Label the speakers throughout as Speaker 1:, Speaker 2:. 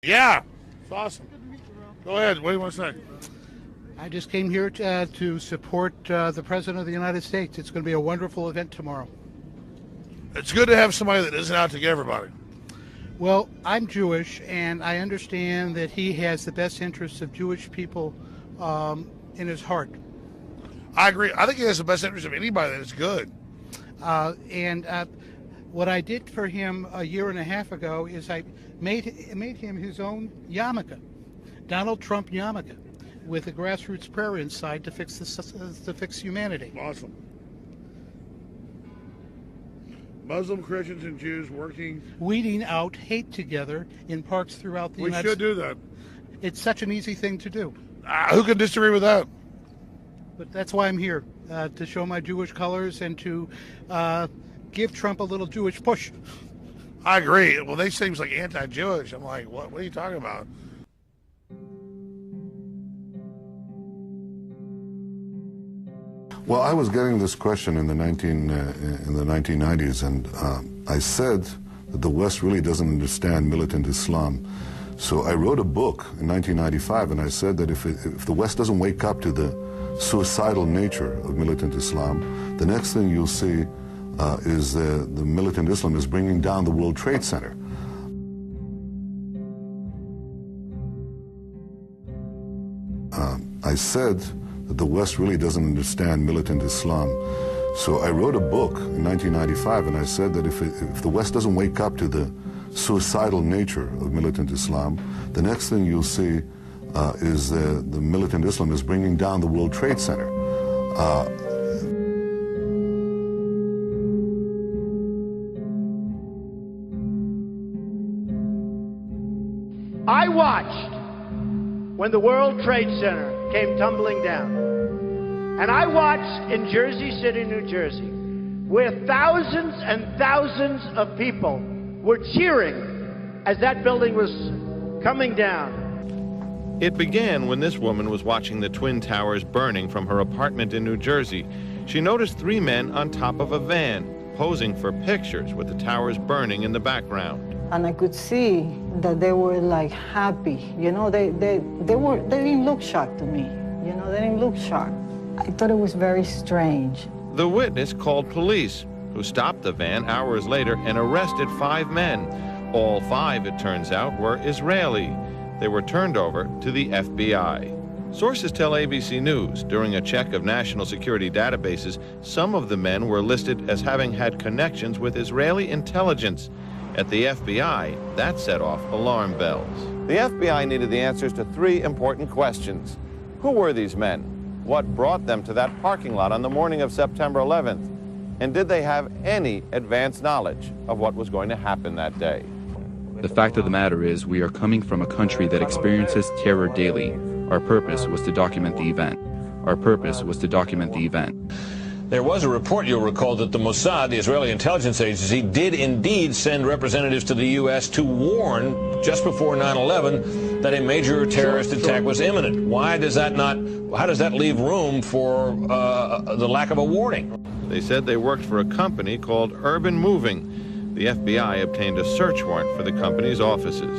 Speaker 1: Yeah, it's awesome. Go ahead. What do you want to say?
Speaker 2: I just came here to support the President of the United States. It's going to be a wonderful event tomorrow.
Speaker 1: It's good to have somebody that isn't out to get everybody.
Speaker 2: Well, I'm Jewish, and I understand that he has the best interests of Jewish people in his heart.
Speaker 1: I agree. I think he has the best interest of anybody that is good.
Speaker 2: And what I did for him a year and a half ago is I made him his own yarmulke, Donald Trump yarmulke, with a grassroots prayer inside to fix humanity.
Speaker 1: Awesome. Muslim, Christians, and Jews working.
Speaker 2: Weeding out hate together in parks throughout the United States.
Speaker 1: We should do that.
Speaker 2: It's such an easy thing to do.
Speaker 1: Who can disagree with that?
Speaker 2: But that's why I'm here, to show my Jewish colors and to give Trump a little Jewish push.
Speaker 1: I agree. Well, they seem like anti-Jewish. I'm like, what are you talking about?
Speaker 3: Well, I was getting this question in the 1990s, and I said that the West really doesn't understand militant Islam. So I wrote a book in 1995, and I said that if the West doesn't wake up to the suicidal nature of militant Islam, the next thing you'll see is the militant Islam is bringing down the World Trade Center. I said that the West really doesn't understand militant Islam. So I wrote a book in 1995, and I said that if the West doesn't wake up to the suicidal nature of militant Islam, the next thing you'll see is the militant Islam is bringing down the World Trade Center.
Speaker 4: I watched when the World Trade Center came tumbling down. And I watched in Jersey City, New Jersey, where thousands and thousands of people were cheering as that building was coming down.
Speaker 5: It began when this woman was watching the Twin Towers burning from her apartment in New Jersey. She noticed three men on top of a van, posing for pictures with the towers burning in the background.
Speaker 6: And I could see that they were like happy. You know, they didn't look shocked to me. You know, they didn't look shocked. I thought it was very strange.
Speaker 5: The witness called police, who stopped the van hours later and arrested 5 men. All 5, it turns out, were Israeli. They were turned over to the FBI. Sources tell ABC News during a check of national security databases, some of the men were listed as having had connections with Israeli intelligence. At the FBI, that set off alarm bells. The FBI needed the answers to 3 important questions. Who were these men? What brought them to that parking lot on the morning of September 11th? And did they have any advance knowledge of what was going to happen that day?
Speaker 7: The fact of the matter is, we are coming from a country that experiences terror daily. Our purpose was to document the event. Our purpose was to document the event.
Speaker 8: There was a report, you'll recall, that the Mossad, the Israeli intelligence agency, did indeed send representatives to the U.S. to warn just before 9/11 that a major terrorist attack was imminent. Why does that not? How does that leave room for the lack of a warning?
Speaker 5: They said they worked for a company called Urban Moving. The FBI obtained a search warrant for the company's offices.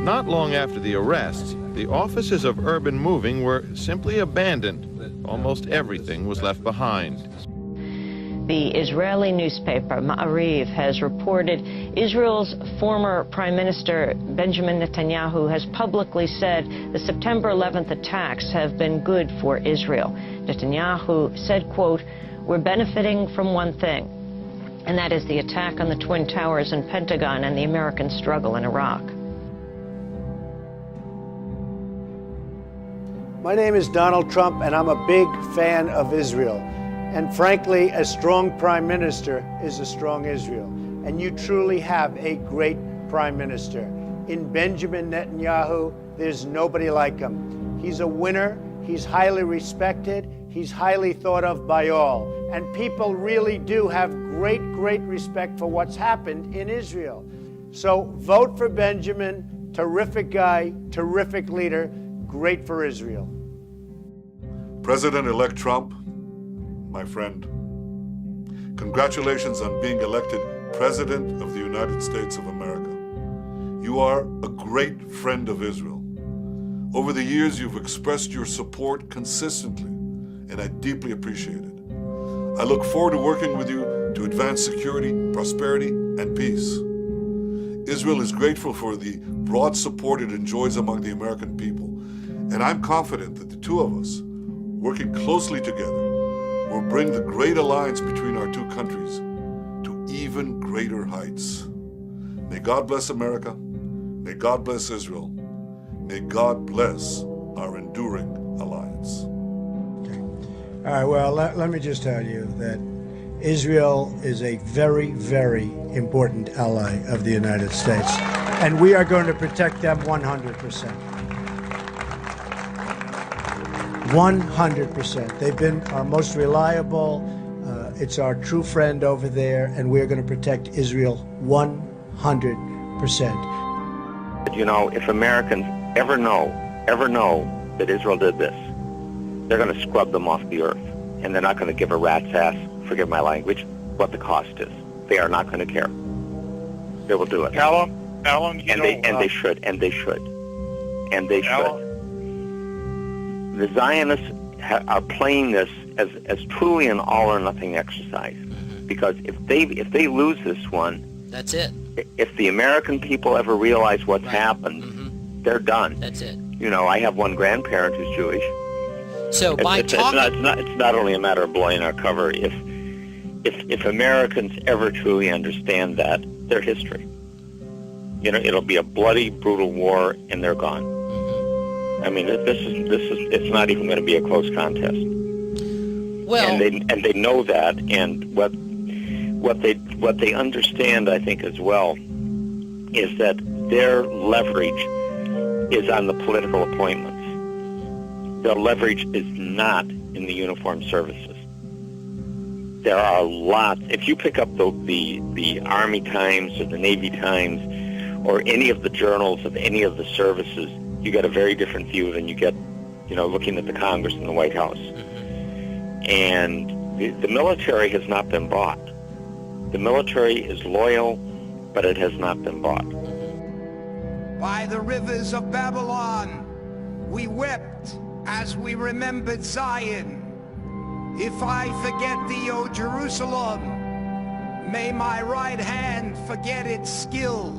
Speaker 5: Not long after the arrests, the offices of Urban Moving were simply abandoned. Almost everything was left behind.
Speaker 9: The Israeli newspaper Ma'ariv has reported Israel's former Prime Minister Benjamin Netanyahu has publicly said the September 11th attacks have been good for Israel. Netanyahu said, quote, "We're benefiting from one thing, and that is the attack on the Twin Towers and Pentagon and the American struggle in Iraq."
Speaker 4: My name is Donald Trump, and I'm a big fan of Israel. And frankly, a strong prime minister is a strong Israel. And you truly have a great prime minister. In Benjamin Netanyahu, there's nobody like him. He's a winner. He's highly respected. He's highly thought of by all. And people really do have great, great respect for what's happened in Israel. So vote for Benjamin. Terrific guy, terrific leader, great for Israel.
Speaker 10: President-elect Trump, my friend, congratulations on being elected President of the United States of America. You are a great friend of Israel. Over the years, you've expressed your support consistently, and I deeply appreciate it. I look forward to working with you to advance security, prosperity, and peace. Israel is grateful for the broad support it enjoys among the American people, and I'm confident that the two of us, working closely together, will bring the great alliance between our two countries to even greater heights. May God bless America. May God bless Israel. May God bless our enduring alliance.
Speaker 4: Okay. All right, well, let me just tell you that Israel is a very, very important ally of the United States, and we are going to protect them 100%. 100%. They've been our most reliable. It's our true friend over there, and we're going to protect Israel 100%.
Speaker 11: You know, if Americans ever know that Israel did this, they're going to scrub them off the earth, and they're not going to give a rat's ass, forgive my language, what the cost is. They are not going to care. They will do it.
Speaker 12: Alan,
Speaker 11: they should. The Zionists are playing this as truly an all or nothing exercise, because if they lose this one,
Speaker 13: that's it.
Speaker 11: If the American people ever realize what's happened, they're done.
Speaker 13: That's it.
Speaker 11: You know, I have one grandparent who's Jewish.
Speaker 13: So
Speaker 11: it's not only a matter of blowing our cover. If Americans ever truly understand that, their history, you know, it'll be a bloody, brutal war, and they're gone. I mean, it's not even going to be a close contest.
Speaker 13: Well,
Speaker 11: and they know that, and what they understand, I think, as well, is that their leverage is on the political appointments. Their leverage is not in the uniformed services. There are lots. If you pick up the Army Times or the Navy Times or any of the journals of any of the services, you get a very different view than you get, you know, looking at the Congress and the White House. And the military has not been bought. The military is loyal, but it has not been bought.
Speaker 14: By the rivers of Babylon, we wept as we remembered Zion. If I forget thee, O Jerusalem, may my right hand forget its skill.